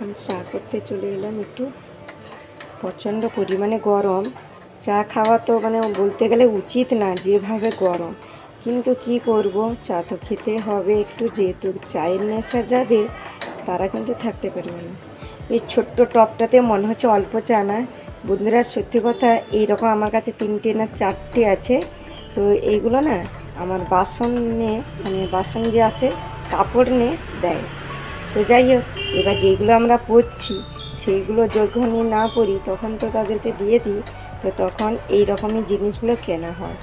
এখন চা করতে চলে এলাম। একটু প্রচণ্ড পরিমাণে গরম, চা খাওয়া তো মানে বলতে গেলে উচিত না, যেভাবে গরম, কিন্তু কি করব, চা তো খেতে হবে একটু, যেহেতু চায়ের নেশা যাদের তারা কিন্তু থাকতে পারবে না। এই ছোট্ট টপটাতে মনে হচ্ছে অল্প চা না বন্ধুরা, সত্যি কথা এইরকম আমার কাছে 3টে না 4টে আছে। তো এইগুলো না আমার বাসন নিয়ে মানে বাসন যে আসে কাপড় নিয়ে দেয়। তো যাই হোক, এবার যেগুলো আমরা পরছি সেইগুলো যখনই না পরি তখন তো তাদেরকে দিয়ে দিই, তো তখন এই রকমই জিনিসগুলো কেনা হয়।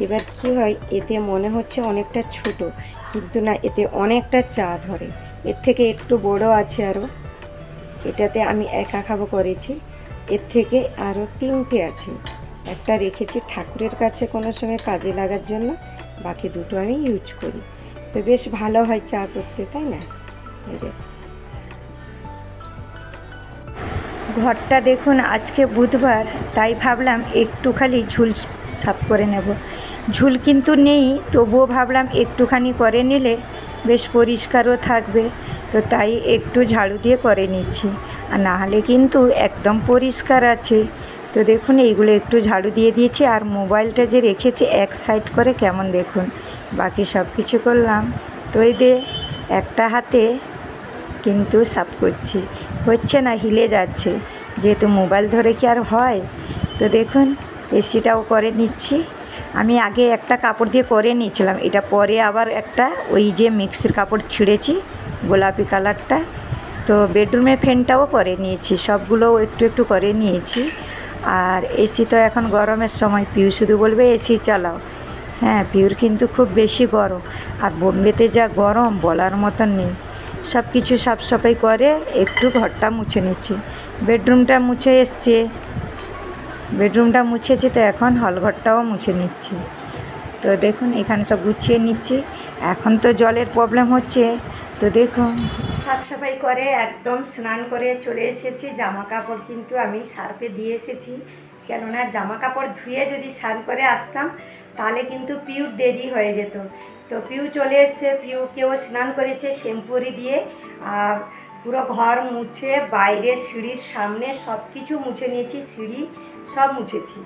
এবার কি হয়, এতে মনে হচ্ছে অনেকটা ছোট, কিন্তু না, এতে অনেকটা চা ধরে। এর থেকে একটু বড় আছে আরও, এটাতে আমি একা খাবো করেছি। এর থেকে আরও 3টে আছে, একটা রেখেছি ঠাকুরের কাছে কোনো সময় কাজে লাগার জন্য, বাকি দুটো আমি ইউজ করি। তো বেশ ভালো হয় চা করতে, তাই না? ঘরটা দেখুন, আজকে বুধবার, তাই ভাবলাম একটুখানি ঝুল সাফ করে নেব। ঝুল কিন্তু নেই, তবুও ভাবলাম একটুখানি করে নিলে বেশ পরিষ্কারও থাকবে, তো তাই একটু ঝাড়ু দিয়ে করে নিচ্ছি। আর না হলে কিন্তু একদম পরিষ্কার আছে। তো দেখুন এইগুলো একটু ঝাড়ু দিয়ে দিয়েছি, আর মোবাইলটা যে রেখেছি এক সাইড করে, কেমন দেখুন, বাকি সব কিছু করলাম। তো এই দিয়ে একটা হাতে কিন্তু সাফ করছি, হচ্ছে না, হিলে যাচ্ছে, যেহেতু মোবাইল ধরে কি আর হয়। তো দেখুন এসিটাও করে নিচ্ছি। আমি আগে একটা কাপড় দিয়ে করে নিয়েছিলাম, এটা পরে আবার একটা ওই যে মিক্সির কাপড় ছিঁড়েছি গোলাপি কালারটা। তো বেডরুমে ফ্যানটাও করে নিয়েছি, সবগুলো একটু একটু করে নিয়েছি। আর এসি তো এখন গরমের সময়, পিউ শুধু বলবে এসি চালাও। হ্যাঁ, পিউর কিন্তু খুব বেশি গরম, আর বোম্বেতে যা গরম বলার মতন নেই। সব কিছু সাফসাফাই করে একটু ঘরটা মুছে নিচ্ছি। বেডরুমটা মুছে এসছে, বেডরুমটা মুছেছি, তো এখন হলঘরটাও মুছে নিচ্ছি। তো দেখুন এখানে সব গুছিয়ে নিচ্ছি। এখন তো জলের প্রবলেম হচ্ছে, তো দেখুন সাফসাফাই করে একদম স্নান করে চলে এসেছি। জামা কাপড় কিন্তু আমি সার্ফে দিয়ে এসেছি, কেননা জামা কাপড় ধুয়ে যদি স্নান করে আসতাম তাহলে কিন্তু পিউর দেরি হয়ে যেত। তো পিউ চলে এসছে, পিউকেও স্নান করেছে শ্যাম্পুরি দিয়ে, আর পুরো ঘর মুছে বাইরে সিঁড়ির সামনে সব কিছু মুছে নিয়েছি, সিঁড়ি সব মুছেছি।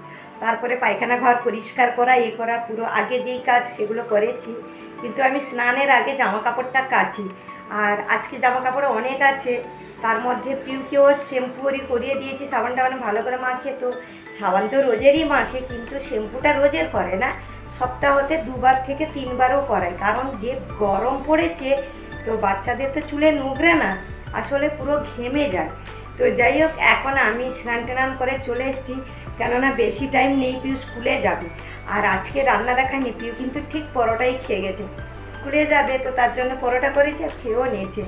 তারপরে পায়খানা ঘর পরিষ্কার করা, এ করা, পুরো আগে যেই কাজ সেগুলো করেছি। কিন্তু আমি স্নানের আগে জামা কাপড়টা কাচি, আর আজকে জামা কাপড় অনেক আছে, তার মধ্যে পিউকেও শ্যাম্পুরি করিয়ে দিয়েছি, সাবান টাবান ভালো করে মাখে। তো সাবান তো রোজেরই মাখে, কিন্তু শ্যাম্পুটা রোজের করে না, সপ্তাহতে 2বার থেকে 3বারও করায়, কারণ যে গরম পড়েছে, তো বাচ্চাদের তো চুলে নোংরা না, আসলে পুরো ঘেমে যায়। তো যাই হোক, এখন আমি স্নান টান করে চলে এসেছি, কেননা বেশি টাইম নেই, পিউ স্কুলে যাবে। আর আজকে রান্না দেখায়নি, পিউ কিন্তু ঠিক পরোটাই খেয়ে গেছে, স্কুলে যাবে তো তার জন্য পরোটা করেছে, খেয়েও নিয়েছে,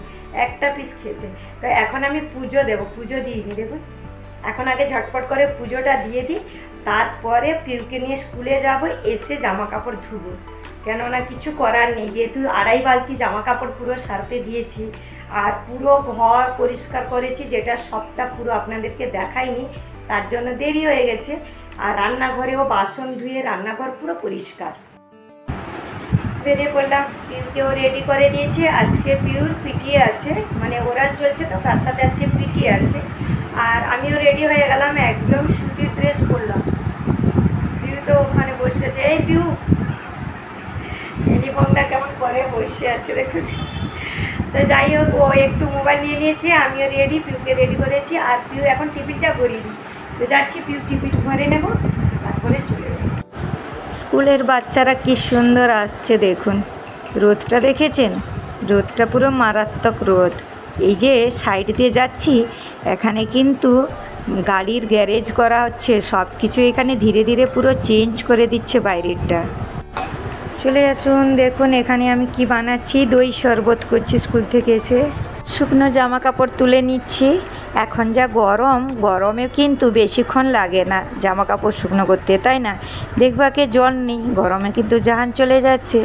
একটা পিস খেয়েছে। তো এখন আমি পুজো দেবো, পুজো দিইনি, দেখুন এখন আগে ঝটপট করে পুজোটা দিয়ে দিই, তারপরে পিউকে নিয়ে স্কুলে যাব, এসে জামা কাপড় ধুবো, কেননা কিছু করার নেই, যেহেতু 2.5 বালতি জামা কাপড় পুরো সার্ফে দিয়েছি। আর পুরো ঘর পরিষ্কার করেছি, যেটা সবটা পুরো আপনাদেরকে দেখাইনি, তার জন্য দেরি হয়ে গেছে। আর রান্নাঘরেও বাসন ধুয়ে রান্নাঘর পুরো পরিষ্কার। বেরিয়ে পড়লাম, পিউকেও রেডি করে দিয়েছে। আজকে পিউর পিটিয়ে আছে, মানে ওরাল চলছে, তো তার সাথে আজকে পিটিয়ে আছে। আর আমিও রেডি হয়ে গেলাম, একদম সুতির ড্রেস পরলাম। পিউ তো ওখানে বসে আছে, এই পিউ ইউনিফর্মটা কেমন করে বসে আছে দেখুন। তো যাই হোক, ও একটু মোবাইল নিয়ে নিয়েছে, আমিও রেডি, পিউকে রেডি করেছি। আর পিউ এখন টিফিনটা ভরিয়ে দিই, তো যাচ্ছি পিউ টিফিন ভরে নেব, তারপরে চলে যাবো। স্কুলের বাচ্চারা কি সুন্দর আসছে দেখুন, রোদটা দেখেছেন, রোদটা পুরো মারাত্মক রোদ। এই যে সাইড দিয়ে যাচ্ছি, এখানে কিন্তু গাড়ির গ্যারেজ করা হচ্ছে, সব কিছু এখানে ধীরে ধীরে পুরো চেঞ্জ করে দিচ্ছে বাইরেরটা। চলে আসুন, দেখুন এখানে আমি কি বানাচ্ছি, দই শরবত করছি স্কুল থেকে এসে। শুকনো জামা কাপড় তুলে নিচ্ছি, এখন যা গরম, গরমেও কিন্তু বেশিক্ষণ লাগে না জামা কাপড় শুকনো করতে, তাই না? দেখবাকে জল নেই, গরমে কিন্তু জাহান চলে যাচ্ছে।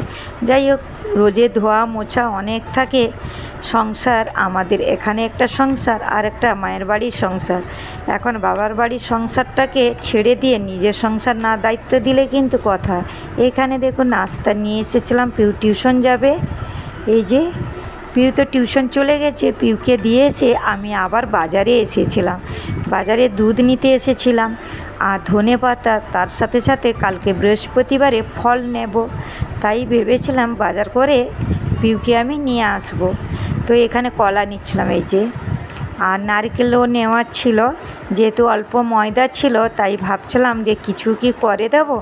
যাই হোক, রোজে ধোয়া মোছা অনেক থাকে, সংসার আমাদের এখানে একটা সংসার, আর একটা মায়ের বাড়ির সংসার। এখন বাবার বাড়ির সংসারটাকে ছেড়ে দিয়ে নিজের সংসার না দায়িত্ব দিলে কিন্তু কথা। এখানে দেখুন নাস্তা নিয়ে এসেছিলাম, পিউ টিউশন যাবে, এই যে পিউ তো টিউশন চলে গেছে, পিউকে দিয়ে এসে আমি আবার বাজারে এসেছিলাম। বাজারে দুধ নিতে এসেছিলাম আর ধনেপাতা, তার সাথে সাথে কালকে বৃহস্পতিবারে ফল নেব, তাই ভেবেছিলাম বাজার করে পিউকে আমি নিয়ে আসব। তো এখানে কলা নিচ্ছিলাম এই যে, আর নারকেলও নেওয়ার ছিল, যেহেতু অল্প ময়দা ছিল তাই ভাবছিলাম যে কিছু কি করে দেবো,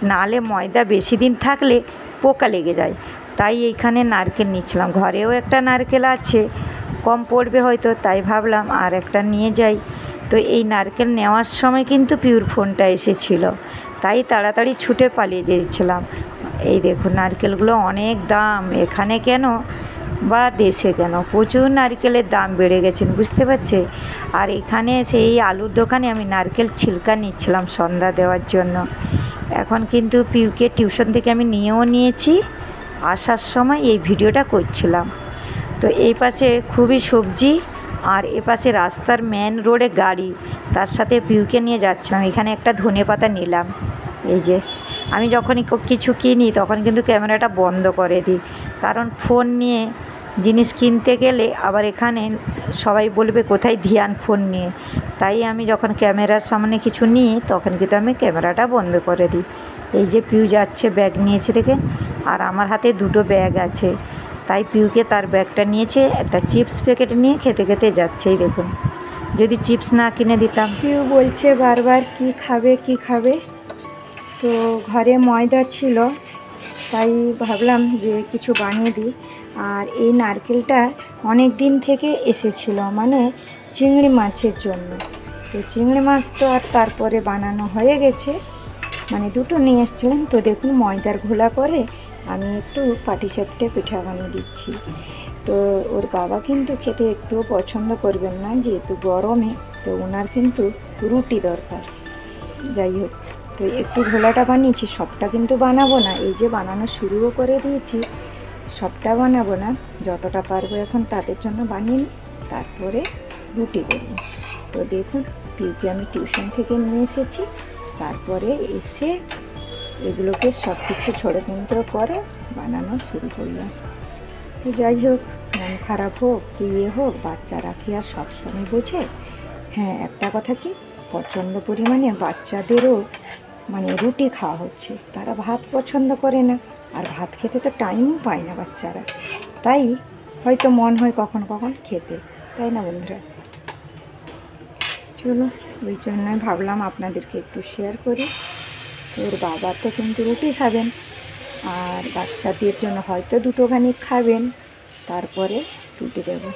নাহলে ময়দা বেশি দিন থাকলে পোকা লেগে যায়। তাই এইখানে নারকেল নিচ্ছিলাম, ঘরেও একটা নারকেল আছে, কম পড়বে হয়তো, তাই ভাবলাম আর একটা নিয়ে যাই। তো এই নারকেল নেওয়ার সময় কিন্তু পিউর ফোনটা এসেছিল, তাই তাড়াতাড়ি ছুটে পালিয়ে গিয়েছিলাম। এই দেখুন নারকেলগুলো অনেক দাম, এখানে কেন বা দেশে কেন প্রচুর নারকেলের দাম বেড়ে গেছেন, বুঝতে পারছে। আর এখানে সেই আলুর দোকানে আমি নারকেল ছিলকা নিচ্ছিলাম সন্ধ্যা দেওয়ার জন্য। এখন কিন্তু পিউকে টিউশন থেকে আমি নিয়েও নিয়েছি, আসার সময় এই ভিডিওটা করছিলাম। তো এই পাশে খুবই সবজি, আর এ পাশে রাস্তার মেন রোডে গাড়ি, তার সাথে পিউকে নিয়ে যাচ্ছিলাম। এখানে একটা ধনেপাতা নিলাম। এই যে আমি যখনই কিছু কিনি তখন কিন্তু ক্যামেরাটা বন্ধ করে দিই, কারণ ফোন নিয়ে জিনিস কিনতে গেলে আবার এখানে সবাই বলবে কোথায় ধ্যান ফোন নিয়ে, তাই আমি যখন ক্যামেরার সামনে কিছু নিই তখন কিন্তু আমি ক্যামেরাটা বন্ধ করে দিই। এই যে পিউ যাচ্ছে, ব্যাগ নিয়েছে দেখেন, আর আমার হাতে দুটো ব্যাগ আছে, তাই পিউকে তার ব্যাগটা নিয়েছে, একটা চিপস প্যাকেট নিয়ে খেতে খেতে যাচ্ছে। এই দেখুন, যদি চিপস না কিনে দিতাম। পিউ বলছে বারবার কি খাবে কি খাবে, তো ঘরে ময়দা ছিল তাই ভাবলাম যে কিছু বানিয়ে দিই। আর এই নারকেলটা অনেক দিন থেকে এসেছিল, মানে চিংড়ি মাছের জন্য। তো চিংড়ি মাছ তো আর তারপরে বানানো হয়ে গেছে, মানে দুটো নিয়ে এসেছিলেন। তো দেখুন ময়দার ঘোলা করে আমি একটু পাটিসাপটা পিঠা বানিয়ে দিচ্ছি। তো ওর বাবা কিন্তু খেতে একটুও পছন্দ করবেন না, যেহেতু গরমে, তো ওনার কিন্তু রুটি দরকার। যাই হোক, তো একটু ঘোলাটা বানিয়েছি, সবটা কিন্তু বানাবো না, এই যে বানানো শুরুও করে দিয়েছি, সবটা বানাবো না, যতটা পারবো এখন তাদের জন্য বানিয়ে নিই, তারপরে রুটি করব। তো দেখুন পিউকে আমি টিউশন থেকে নিয়ে এসেছি, তারপরে এসে এগুলোকে সব কিছু ছোড়াছুড়ো করে বানানো শুরু করলাম। তো যাই হোক, মন খারাপ হোক কি হোক, বাচ্চারা কি আর সবসময় বোঝে। হ্যাঁ, একটা কথা কি, প্রচণ্ড পরিমাণে বাচ্চাদেরও মানে রুটি খাওয়া হচ্ছে, তারা ভাত পছন্দ করে না, আর ভাত খেতে তো টাইমও পায় না বাচ্চারা, তাই হয়তো মন হয় কখন কখন খেতে, তাই না বন্ধুরা? চলো, ওই জন্যই ভাবলাম আপনাদেরকে একটু শেয়ার করি। ওর বাবা তো কিন্তু রুটি খাবেন, আর বাচ্চাদের জন্য হয়তো দুটোখানি খাবেন, তারপরে রুটি দেবো।